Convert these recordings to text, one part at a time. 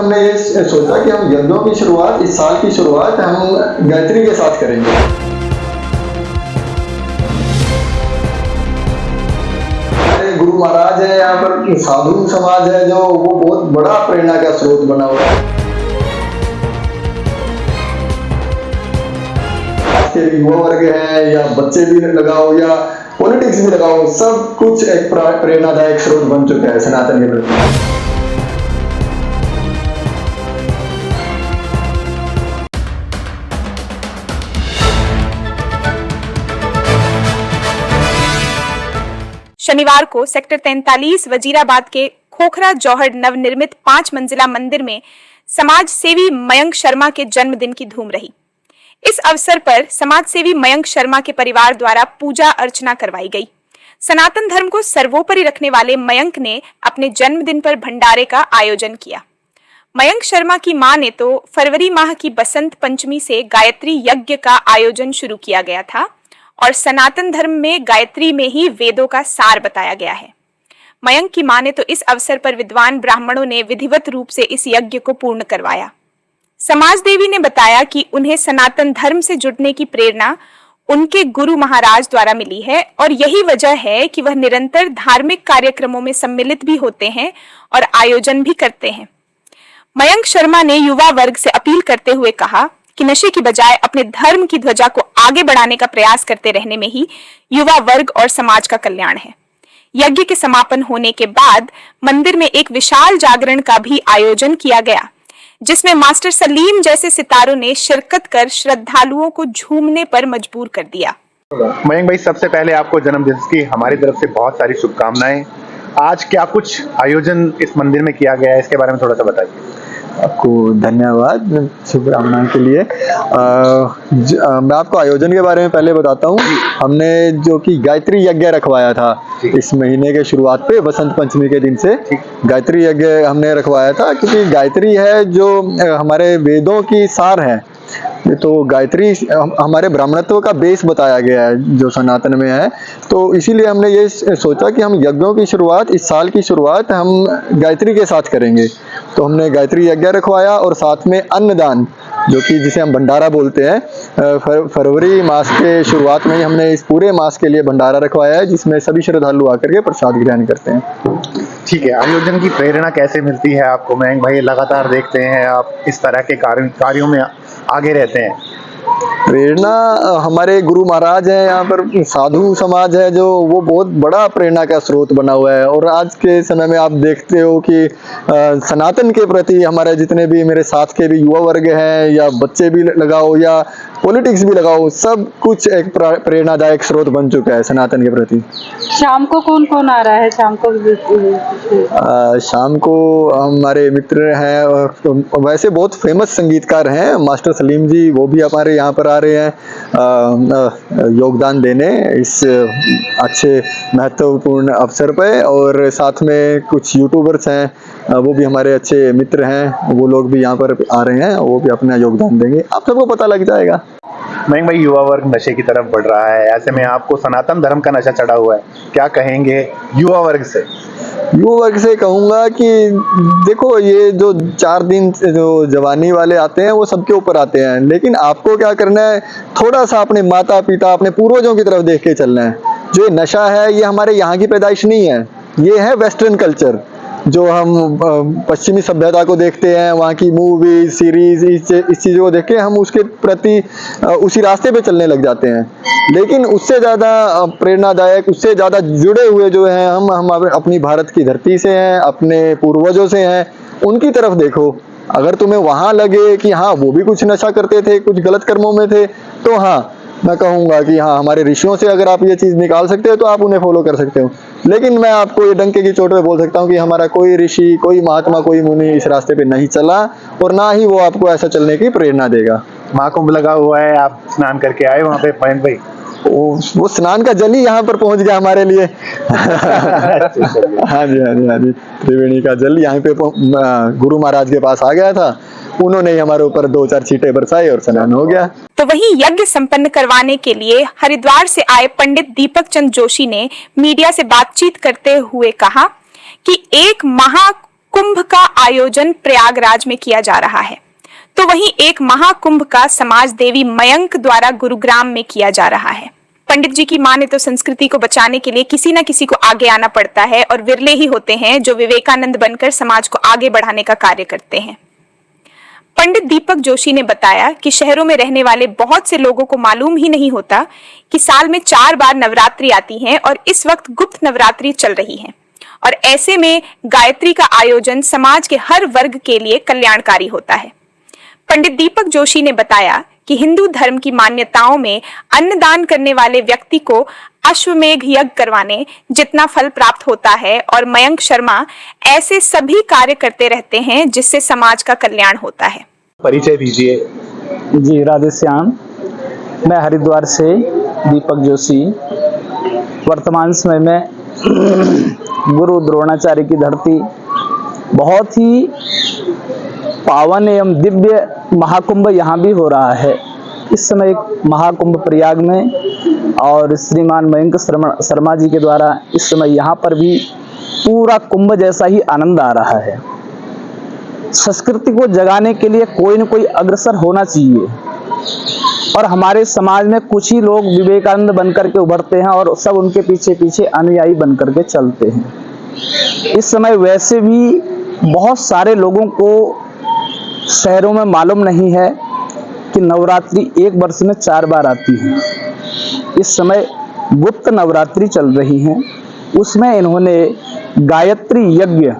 हमने ये सोचा कि हम यज्ञों की शुरुआत, इस साल की शुरुआत हम गायत्री के साथ करेंगे। हमारे गुरु महाराज है, यहाँ पर साधु समाज है जो वो बहुत बड़ा प्रेरणा का स्रोत बना हुआ है। आज के युवा वर्ग है या बच्चे भी लगाओ या पॉलिटिक्स भी लगाओ, सब कुछ एक प्रेरणादायक स्रोत बन चुका है सनातन के प्रति। शनिवार को सेक्टर 43 वजीराबाद के खोखरा जौहर नवनिर्मित 5 मंजिला मंदिर में समाज सेवी मयंक शर्मा के जन्मदिन की धूम रही। इस अवसर पर समाज सेवी मयंक शर्मा के परिवार द्वारा पूजा अर्चना करवाई गई। सनातन धर्म को सर्वोपरि रखने वाले मयंक ने अपने जन्मदिन पर भंडारे का आयोजन किया। मयंक शर्मा की मां ने तो फरवरी माह की बसंत पंचमी से गायत्री यज्ञ का आयोजन शुरू किया गया था और सनातन धर्म में गायत्री में ही वेदों का सार बताया गया है। मयंक की मां ने तो इस अवसर पर विद्वान ब्राह्मणों ने विधिवत रूप से इस यज्ञ को पूर्ण करवाया। समाज देवी ने बताया कि उन्हें सनातन धर्म से जुड़ने की प्रेरणा उनके गुरु महाराज द्वारा मिली है और यही वजह है कि वह निरंतर धार्मिक कार्यक्रमों में सम्मिलित भी होते हैं और आयोजन भी करते हैं। मयंक शर्मा ने युवा वर्ग से अपील करते हुए कहा कि नशे की बजाय अपने धर्म की ध्वजा को आगे बढ़ाने का प्रयास करते रहने में ही युवा वर्ग और समाज का कल्याण है। यज्ञ के समापन होने के बाद मंदिर में एक विशाल जागरण का भी आयोजन किया गया, जिसमें मास्टर सलीम जैसे सितारों ने शिरकत कर श्रद्धालुओं को झूमने पर मजबूर कर दिया। मयंक भाई, सबसे पहले आपको जन्मदिन की हमारी तरफ से बहुत सारी शुभकामनाएं। आज क्या कुछ आयोजन इस मंदिर में किया गया है, इसके बारे में थोड़ा सा बताइए। आपको धन्यवाद शुभकामनाओं के लिए। मैं आपको आयोजन के बारे में पहले बताता हूँ। हमने जो कि गायत्री यज्ञ रखवाया था इस महीने के शुरुआत पे बसंत पंचमी के दिन से गायत्री यज्ञ हमने रखवाया था, क्योंकि गायत्री है जो हमारे वेदों की सार है। तो गायत्री हमारे ब्राह्मणत्व का बेस बताया गया है जो सनातन में है। तो इसीलिए हमने ये सोचा कि हम यज्ञों की शुरुआत, इस साल की शुरुआत हम गायत्री के साथ करेंगे। तो हमने गायत्री यज्ञ रखवाया और साथ में अन्नदान, जो कि जिसे हम भंडारा बोलते हैं, फरवरी मास के शुरुआत में ही हमने इस पूरे मास के लिए भंडारा रखवाया है, जिसमें सभी श्रद्धालु आकर के प्रसाद ग्रहण करते हैं। ठीक है, आयोजन की प्रेरणा कैसे मिलती है आपको मयंक भाई? लगातार देखते हैं आप इस तरह के कार्यों में आगे रहते हैं। प्रेरणा हमारे गुरु महाराज हैं, यहाँ पर साधु समाज है जो वो बहुत बड़ा प्रेरणा का स्रोत बना हुआ है। और आज के समय में आप देखते हो कि सनातन के प्रति हमारे जितने भी मेरे साथ के भी युवा वर्ग हैं या बच्चे भी लगाओ या पॉलिटिक्स भी लगाओ, सब कुछ एक प्रेरणादायक स्रोत बन चुका है सनातन के प्रति। शाम को कौन कौन आ रहा है? शाम को हमारे मित्र हैं, वैसे बहुत फेमस संगीतकार हैं मास्टर सलीम जी, वो भी हमारे यहाँ पर आ रहे हैं योगदान देने इस अच्छे महत्वपूर्ण अवसर पे। और साथ में कुछ यूट्यूबर्स हैं, वो भी हमारे अच्छे मित्र हैं, वो लोग भी यहाँ पर आ रहे हैं, वो भी अपना योगदान देंगे। आप सबको पता लग जाएगा। मयंक भाई, युवा वर्ग नशे की तरफ बढ़ रहा है, ऐसे में आपको सनातन धर्म का नशा चढ़ा हुआ है, क्या कहेंगे युवा वर्ग से? युवा वर्ग से कहूँगा कि देखो, ये जो 4 दिन जो जवानी वाले आते हैं वो सबके ऊपर आते हैं, लेकिन आपको क्या करना है, थोड़ा सा अपने माता पिता, अपने पूर्वजों की तरफ देख के चलना है। जो ये नशा है ये हमारे यहाँ की पैदाइश नहीं है, ये है वेस्टर्न कल्चर। जो हम पश्चिमी सभ्यता को देखते हैं, वहाँ की मूवी सीरीज, इस चीज़ों को देख के हम उसके प्रति उसी रास्ते पे चलने लग जाते हैं। लेकिन उससे ज़्यादा प्रेरणादायक, उससे ज़्यादा जुड़े हुए जो हैं हम अपनी भारत की धरती से हैं, अपने पूर्वजों से हैं, उनकी तरफ देखो। अगर तुम्हें वहाँ लगे कि हाँ वो भी कुछ नशा करते थे, कुछ गलत कर्मों में थे, तो हाँ मैं कहूँगा कि हाँ हमारे ऋषियों से अगर आप ये चीज़ निकाल सकते हो तो आप उन्हें फॉलो कर सकते हो। लेकिन मैं आपको ये डंके की चोट पे बोल सकता हूँ कि हमारा कोई ऋषि, कोई महात्मा, कोई मुनि इस रास्ते पे नहीं चला और ना ही वो आपको ऐसा चलने की प्रेरणा देगा। महाकुंभ लगा हुआ है, आप स्नान करके आए वहाँ पे मयंक भाई? वो स्नान का जल ही यहाँ पर पहुँच गया हमारे लिए। हाँ जी, हाँ जी, हाँ जी, त्रिवेणी का जल यहाँ पे गुरु महाराज के पास आ गया था, उन्होंने हमारे ऊपर 2-4 छींटे बरसाए और स्नान हो गया। तो वहीं यज्ञ संपन्न करवाने के लिए हरिद्वार से आए पंडित दीपक चंद जोशी ने मीडिया से बातचीत करते हुए कहा कि एक महाकुंभ कुंभ का आयोजन प्रयागराज में किया जा रहा है, तो वहीं एक महाकुंभ का समाज देवी मयंक द्वारा गुरुग्राम में किया जा रहा है। पंडित जी की माने तो संस्कृति को बचाने के लिए किसी न किसी को आगे आना पड़ता है और विरले ही होते हैं जो विवेकानंद बनकर समाज को आगे बढ़ाने का कार्य करते हैं। पंडित दीपक जोशी ने बताया कि शहरों में रहने वाले बहुत से लोगों को मालूम ही नहीं होता कि साल में 4 बार नवरात्रि आती है और इस वक्त गुप्त नवरात्रि चल रही है, और ऐसे में गायत्री का आयोजन समाज के हर वर्ग के लिए कल्याणकारी होता है। पंडित दीपक जोशी ने बताया कि हिंदू धर्म की मान्यताओं में अन्नदान करने वाले व्यक्ति को अश्वमेघ यज्ञ करवाने जितना फल प्राप्त होता है, और मयंक शर्मा ऐसे सभी कार्य करते रहते हैं जिससे समाज का कल्याण होता है। परिचय दीजिए। जी, राधे श्याम। मैं हरिद्वार से दीपक जोशी। वर्तमान समय में गुरु द्रोणाचार्य की धरती बहुत ही पावन एवं दिव्य महाकुंभ यहाँ भी हो रहा है। इस समय एक महाकुंभ प्रयाग में और श्रीमान मयंक शर्मा जी के द्वारा इस समय यहाँ पर भी पूरा कुंभ जैसा ही आनंद आ रहा है। संस्कृति को जगाने के लिए कोई न कोई अग्रसर होना चाहिए, और हमारे समाज में कुछ ही लोग विवेकानंद बनकर के उभरते हैं और सब उनके पीछे पीछे अनुयायी बनकर के चलते हैं। इस समय वैसे भी बहुत सारे लोगों को शहरों में मालूम नहीं है कि नवरात्रि एक वर्ष में 4 बार आती है। इस समय गुप्त नवरात्रि चल रही है, उसमें इन्होंने गायत्री यज्ञ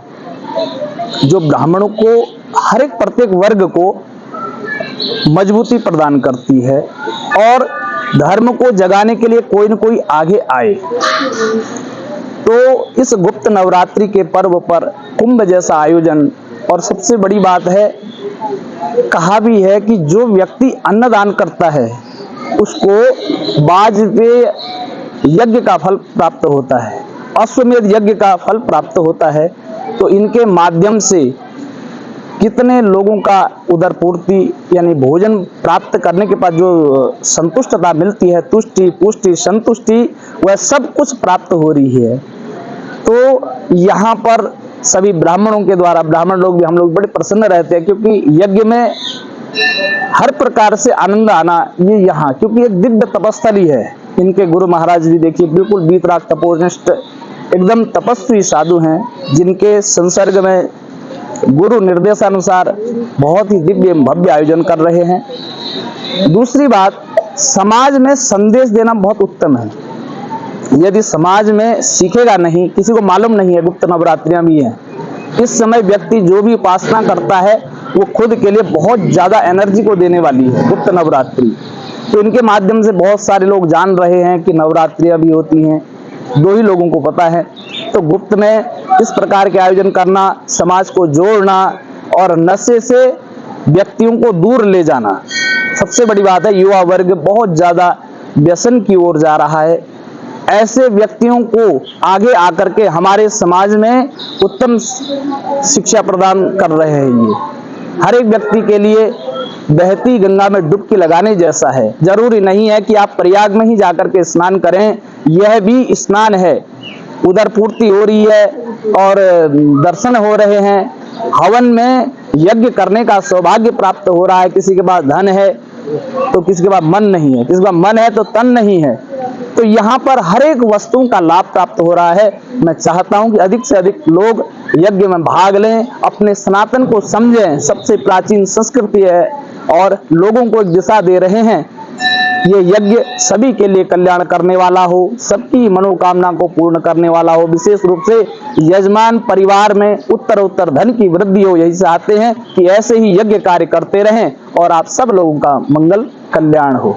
जो ब्राह्मणों को हर एक प्रत्येक वर्ग को मजबूती प्रदान करती है और धर्म को जगाने के लिए कोई न कोई आगे आए, तो इस गुप्त नवरात्रि के पर्व पर कुंभ जैसा आयोजन। और सबसे बड़ी बात है, कहा भी है कि जो व्यक्ति अन्नदान करता है उसको वाजपेय यज्ञ का फल प्राप्त होता है, अश्वमेध यज्ञ का फल प्राप्त होता है। तो इनके माध्यम से कितने लोगों का उदर पूर्ति यानी भोजन प्राप्त करने के बाद जो संतुष्टता मिलती है, तुष्टि पुष्टि संतुष्टि, वह सब कुछ प्राप्त हो रही है। तो यहाँ पर सभी ब्राह्मणों के द्वारा, ब्राह्मण लोग भी हम लोग बड़े प्रसन्न रहते हैं, क्योंकि यज्ञ में हर प्रकार से आनंद आना ये यहाँ, क्योंकि एक दिव्य तपस्थली है। इनके गुरु महाराज भी देखिए बिल्कुल वीतराग तपोनिष्ठ एकदम तपस्वी साधु हैं, जिनके संसर्ग में गुरु निर्देशानुसार बहुत ही दिव्य भव्य आयोजन कर रहे हैं। दूसरी बात, समाज में संदेश देना बहुत उत्तम है। यदि समाज में सीखेगा नहीं, किसी को मालूम नहीं है गुप्त नवरात्रियां भी हैं, इस समय व्यक्ति जो भी उपासना करता है वो खुद के लिए बहुत ज्यादा एनर्जी को देने वाली है गुप्त नवरात्रि। तो इनके माध्यम से बहुत सारे लोग जान रहे हैं कि नवरात्रियां भी होती हैं, 2 ही लोगों को पता है। तो गुप्त में इस प्रकार के आयोजन करना, समाज को जोड़ना और नशे से व्यक्तियों को दूर ले जाना, सबसे बड़ी बात है। युवा वर्ग बहुत ज्यादा व्यसन की ओर जा रहा है। ऐसे व्यक्तियों को आगे आकर के हमारे समाज में उत्तम शिक्षा प्रदान कर रहे हैं। ये हर एक व्यक्ति के लिए बहती गंगा में डुबकी लगाने जैसा है। जरूरी नहीं है कि आप प्रयाग में ही जाकर के स्नान करें, यह भी स्नान है। उधर पूर्ति हो रही है और दर्शन हो रहे हैं। हवन में यज्ञ करने का सौभाग्य प्राप्त हो रहा है। किसी के पास धन है तो किसी के पास मन नहीं है, किसी का मन है तो तन नहीं है। तो यहाँ पर हर एक वस्तुओं का लाभ प्राप्त हो रहा है। मैं चाहता हूँ कि अधिक से अधिक लोग यज्ञ में भाग लें, अपने सनातन को समझें। सबसे प्राचीन संस्कृति है और लोगों को एक दिशा दे रहे हैं। ये यज्ञ सभी के लिए कल्याण करने वाला हो, सबकी मनोकामना को पूर्ण करने वाला हो। विशेष रूप से यजमान परिवार में उत्तर धन की वृद्धि हो, यही चाहते हैं कि ऐसे ही यज्ञ कार्य करते रहें और आप सब लोगों का मंगल कल्याण हो।